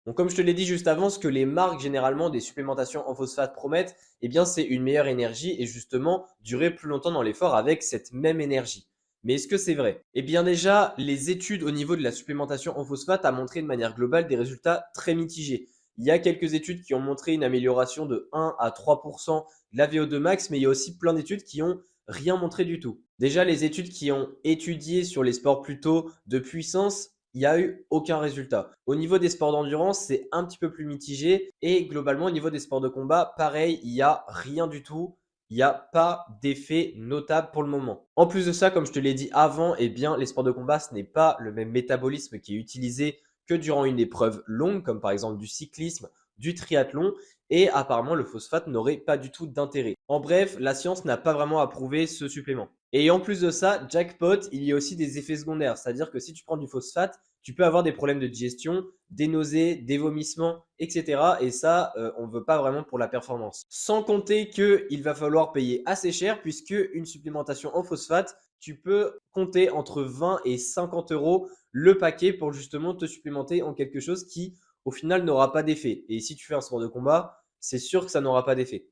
Donc comme je te l'ai dit juste avant, ce que les marques généralement des supplémentations en phosphate promettent, eh bien c'est une meilleure énergie et justement durer plus longtemps dans l'effort avec cette même énergie. Mais est-ce que c'est vrai? Eh bien déjà, les études au niveau de la supplémentation en phosphate a montré de manière globale des résultats très mitigés. Il y a quelques études qui ont montré une amélioration de 1 à 3% de la VO2 max, mais il y a aussi plein d'études qui ont rien montré du tout. Déjà, les études qui ont étudié sur les sports plutôt de puissance, il n'y a eu aucun résultat. Au niveau des sports d'endurance, c'est un petit peu plus mitigé. Et globalement, au niveau des sports de combat, pareil, il n'y a rien du tout. Il n'y a pas d'effet notable pour le moment. En plus de ça, comme je te l'ai dit avant, eh bien, les sports de combat, ce n'est pas le même métabolisme qui est utilisé que durant une épreuve longue, comme par exemple du cyclisme, du triathlon. Et apparemment, le phosphate n'aurait pas du tout d'intérêt. En bref, la science n'a pas vraiment approuvé ce supplément. Et en plus de ça, jackpot, il y a aussi des effets secondaires. C'est-à-dire que si tu prends du phosphate, tu peux avoir des problèmes de digestion, des nausées, des vomissements, etc. Et ça, on ne veut pas vraiment pour la performance. Sans compter qu'il va falloir payer assez cher puisque une supplémentation en phosphate, tu peux compter entre 20 et 50 euros le paquet pour justement te supplémenter en quelque chose qui, au final, n'aura pas d'effet. Et si tu fais un sport de combat, c'est sûr que ça n'aura pas d'effet.